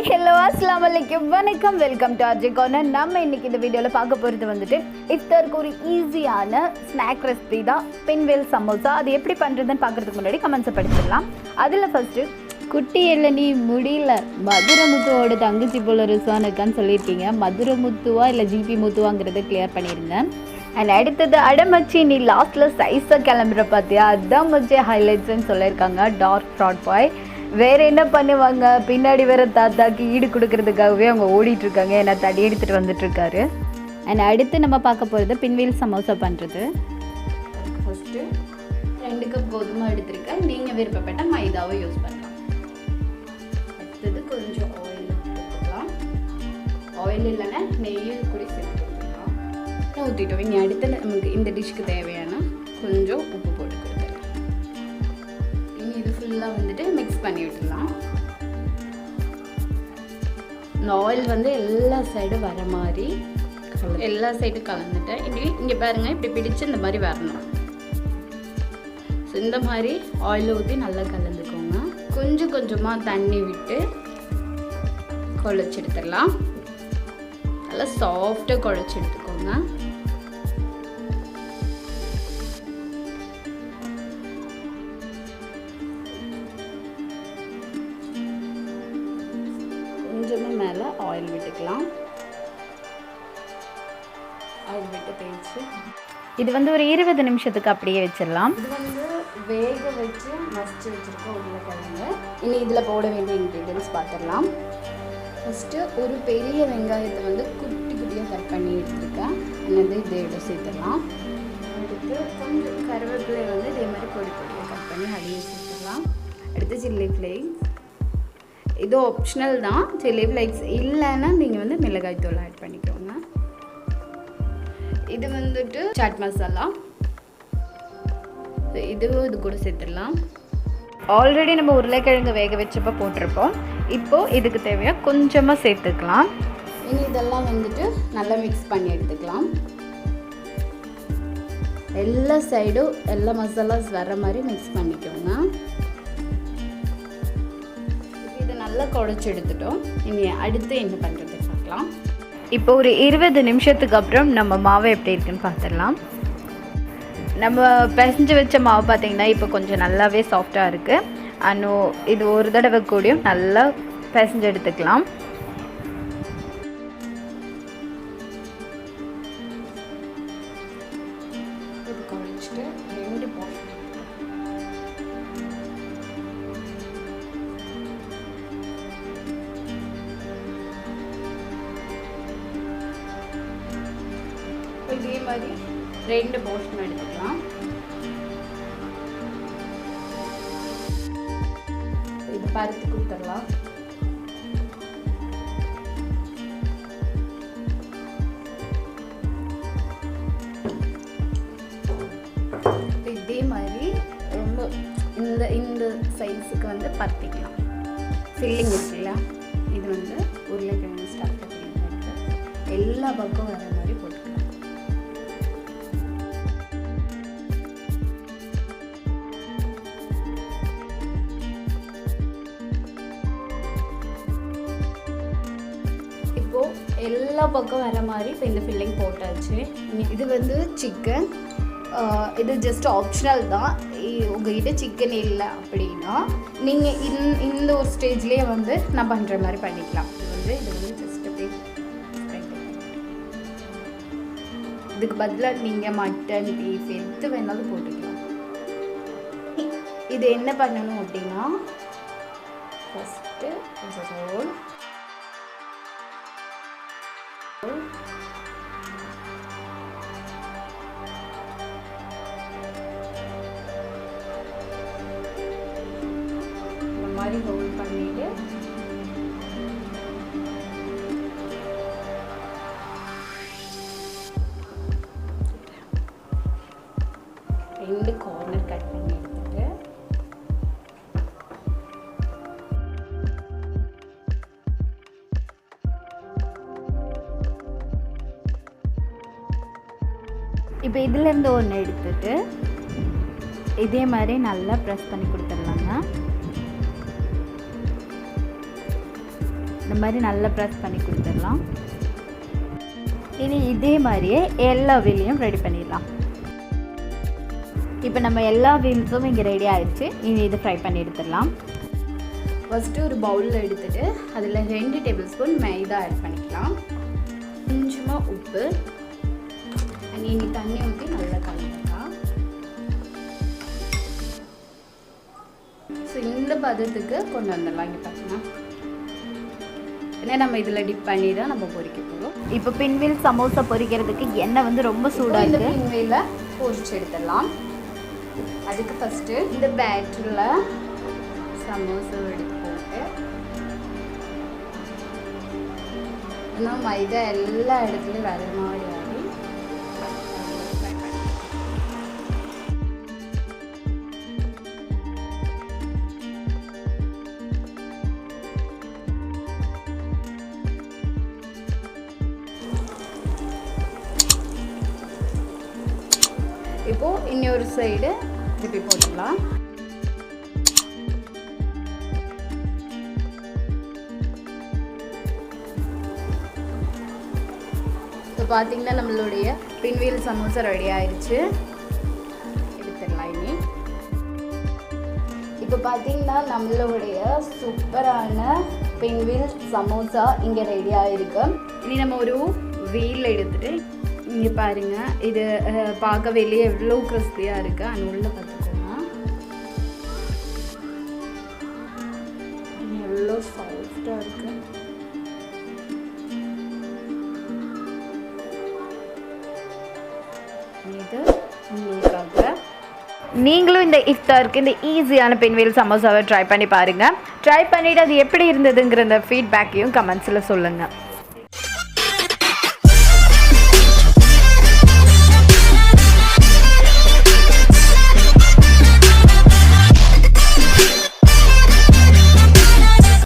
Hi hello அஸ்ஸலாமு அலைக்கும் வணக்கம் வெல்கம் டு Rjcornor. நம்ம இன்னைக்கு இந்த வீடியோவில் பார்க்க போகிறது வந்துட்டு இஃப்தாருக்கு ஒரு ஈஸியான ஸ்நாக் ரெசிபி தான் பின்வேல் சமோசா. அது எப்படி பண்ணுறதுன்னு பார்க்குறதுக்கு முன்னாடி கமெண்ட்ஸை படிச்சிடலாம். அதில் ஃபஸ்ட்டு குட்டி இளநீ முடியல மதுரமுத்துவோட தங்கச்சி போல ருசானுக்கான்னு சொல்லியிருக்கீங்க. மதுரமுத்துவா இல்லை ஜிபி முத்துவாங்கிறத கிளியர் பண்ணிடுங்க. அண்ட் அடுத்தது அடமச்சி நீ லாஸ்ட்டில் சைஸாக கிளம்புற பார்த்தியா, அதுதான் மச்சி ஹைலைட்ஸ்ன்னு சொல்லியிருக்காங்க. டார்க் ஃப்ராட் பாய் வேறு என்ன பண்ணுவாங்க, பின்னாடி வேறு தாத்தாக்கு ஈடு கொடுக்கறதுக்காகவே அவங்க ஓடிட்டுருக்காங்க. ஏன்னா தடி எடுத்துகிட்டு வந்துட்டுருக்காரு. அண்ட் அடுத்து நம்ம பார்க்க போகிறது பின்வேல் சமோசா பண்ணுறது. அதுக்கு ஃபஸ்ட்டு 2 கப் கோதுமை எடுத்துருக்கேன். நீங்கள் விருப்பப்பட்டால் மைதாவை யூஸ் பண்ணலாம். அடுத்தது கொஞ்சம் ஆயில் எடுத்துக்கலாம். ஆயில் இல்லைன்னா நெய்யும் கூட சேர்த்துக்கலாம். ஊற்றிட்டோம். இனி அடுத்து நமக்கு இந்த டிஷ்க்கு தேவையான கொஞ்சம் உப்பு போட்டு கொடுத்துடலாம். இனி இது ஃபுல்லாக வந்துட்டு மிக்ஸ் பண்ணி விட்டுடலாம். இந்த ஆயில் வந்து எல்லா சைடும் வர மாதிரி எல்லா சைடும் கலந்துட்டேன். இப்படி இங்கே பாருங்கள், இப்படி பிடிச்சு இந்த மாதிரி வரணும். ஸோ இந்த மாதிரி ஆயில் ஊற்றி நல்லா கலந்துக்கோங்க. கொஞ்சம் கொஞ்சமாக தண்ணி விட்டு குழச்சி எடுத்துடலாம். நல்லா சாஃப்டாக குழச்சி எடுத்துக்கோங்க. கொஞ்சமாக மேலே ஆயில் விட்டுக்கலாம். ஆயில் விட்டு தேய்ச்சி இது வந்து ஒரு 20 நிமிஷத்துக்கு அப்படியே வச்சிடலாம். இது வந்து வேக வச்சு மசிச்சு வச்சுருக்க உருளைக்கிழங்கு. இனி இதில் போட வேண்டிய இன்க்ரீடியன்ஸ் பார்த்துடலாம். ஃபஸ்ட்டு ஒரு பெரிய வெங்காயத்தை வந்து குட்டி குட்டியாக கட் பண்ணி எடுத்துருக்கேன். என்னது இதை சேர்த்துடலாம். அடுத்து கொஞ்சம் கருவேப்பிலை வந்து இதே மாதிரி பொடி பொடியாக கட் பண்ணி அடியே சேர்த்துடலாம். அடுத்து சில்லி ஃப்ளேக்ஸ், இது ஆப்ஷனல் தான். சில்லி ஃப்ளேக்ஸ் இல்லைன்னா நீங்கள் வந்து மிளகாய் தூள் ஆட் பண்ணிக்கோங்க. இது வந்துட்டு சாட் மசாலா, இதுவும் இது கூட சேர்த்துடலாம். ஆல்ரெடி நம்ம உருளைக்கிழங்கு வேக வச்சப்போ போட்டிருப்போம். இப்போது இதுக்கு தேவையாக கொஞ்சமாக சேர்த்துக்கலாம். இனி இதெல்லாம் வந்துட்டு நல்லா மிக்ஸ் பண்ணி எடுத்துக்கலாம். எல்லா சைடும் எல்லா மசாலாஸ் வர மாதிரி மிக்ஸ் பண்ணிக்கோங்க. இதை நல்லா குழச்சி எடுத்துட்டோம். இனி அடுத்து என்ன பண்ணுறது பார்க்கலாம். இப்போ ஒரு 20 நிமிஷத்துக்கு அப்புறம் நம்ம மாவை எப்படி இருக்குன்னு பார்த்துடலாம். நம்ம பிசைஞ்சு வச்ச மாவு பார்த்திங்கன்னா இப்போ கொஞ்சம் நல்லாவே சாஃப்டாக இருக்குது. ஆனால் இது ஒரு தடவை கூடயும் நல்லா பிசைஞ்சு எடுத்துக்கலாம். இது குழச்சிட்டு 2 போர்ஷன் இதே மாதிரி 2 போர்ஷன் எடுத்துக்கலாம். இது பருத்தி கொடுத்துடலாம். இதே மாதிரி ரொம்ப இந்த சைஸுக்கு வந்து பருத்திக்கலாம். ஃபில்லிங் இருக்குல்ல, இது வந்து உருளைக்கிழங்கு ஸ்டஃப் ஃபில்லிங் இருக்குது. எல்லா பக்கம் வர மாதிரி போட்டுக்கலாம். எல்லா பக்கம் வர மாதிரி இப்போ இந்த ஃபில்லிங் போட்டாச்சு. இது வந்து சிக்கன், இது ஜஸ்ட் ஆப்ஷனல் தான். உங்கள்கிட்ட சிக்கன் இல்லை அப்படின்னா நீங்கள் இந்த ஒரு ஸ்டேஜ்லேயே வந்து நான் பண்ணுற மாதிரி பண்ணிக்கலாம். இது வந்து ஜஸ்ட் அப்படியே இதுக்கு பதிலாக நீங்கள் மட்டன் பீஃப் எது வேணாலும் போட்டுக்கலாம். இது என்ன பண்ணணும் அப்படின்னா ஃபஸ்ட்டு கொஞ்சம் ரோல், இந்த மாதிரி ரோல் பண்ணிட்டு ரெண்டு கார்னர் கட் பண்ணி எடுத்துட்டு இப்போ இதிலேருந்து ஒன்று எடுத்துட்டு இதே மாதிரி நல்லா ப்ரெஸ் பண்ணி கொடுத்துடலாங்க. இந்த மாதிரி நல்லா ப்ரெஸ் பண்ணி கொடுத்துடலாம். இனி இதே மாதிரியே எல்லா வீலையும் ரெடி பண்ணிடலாம். இப்போ நம்ம எல்லா வீல்ஸும் இங்கே ரெடி ஆகிடுச்சு. இனி இது ஃப்ரை பண்ணி எடுத்துடலாம். ஃபஸ்ட்டு ஒரு பவுலில் எடுத்துகிட்டு அதில் 2 டேபிள் ஸ்பூன் மைதா ஆட் பண்ணிக்கலாம். கொஞ்சமாக உப்பு, இனி தண்ணி ஊற்றி நல்லா கலந்துக்கலாம். ஸோ இந்த பதத்துக்கு கொண்டு வந்துடலாம். இங்கே பார்த்தீங்கன்னா ஏன்னா நம்ம இதில் டிப் பண்ணி தான் நம்ம பொரிக்க போகிறோம். இப்போ பின்வீல் சமோசா பொரிக்கிறதுக்கு எண்ணெய் வந்து ரொம்ப சூடாக இருக்குது. இந்த பின்வீலை பொரிச்சு எடுத்துடலாம். அதுக்கு ஃபஸ்ட்டு இந்த பேட்டரில் சமோசா எடுத்து போட்டு இன்னும் மைதா எல்லா இடத்துலையும் வர மாதிரி ஆகி இப்போது இன்னொரு சைடு திருப்பி போட்டுடலாம். இப்போ பார்த்தீங்கன்னா நம்மளுடைய பின்வீல் சமோசா ரெடி ஆயிடுச்சு. எடுத்துடலாம். இனி இப்போ பார்த்தீங்கன்னா நம்மளுடைய சூப்பரான பின்வீல் சமோசா இங்கே ரெடி ஆகிருக்கு. இனி நம்ம ஒரு வீல் எடுத்துகிட்டு இங்கே பாருங்கள், இது பார்க்க வெளியே எவ்வளோ கிறிஸ்பியாக இருக்குது. அது உள்ள பார்த்துக்கோங்க எவ்வளோ சாஃப்டாக இருக்குது. இது உங்களுக்காக. நீங்களும் இந்த இஃப்தாருக்கு இந்த ஈஸியான பின்வீல் சமோசாவை ட்ரை பண்ணி பாருங்கள். ட்ரை பண்ணிவிட்டு அது எப்படி இருந்ததுங்கிற ஃபீட்பேக்கையும் கமெண்ட்ஸில் சொல்லுங்கள்.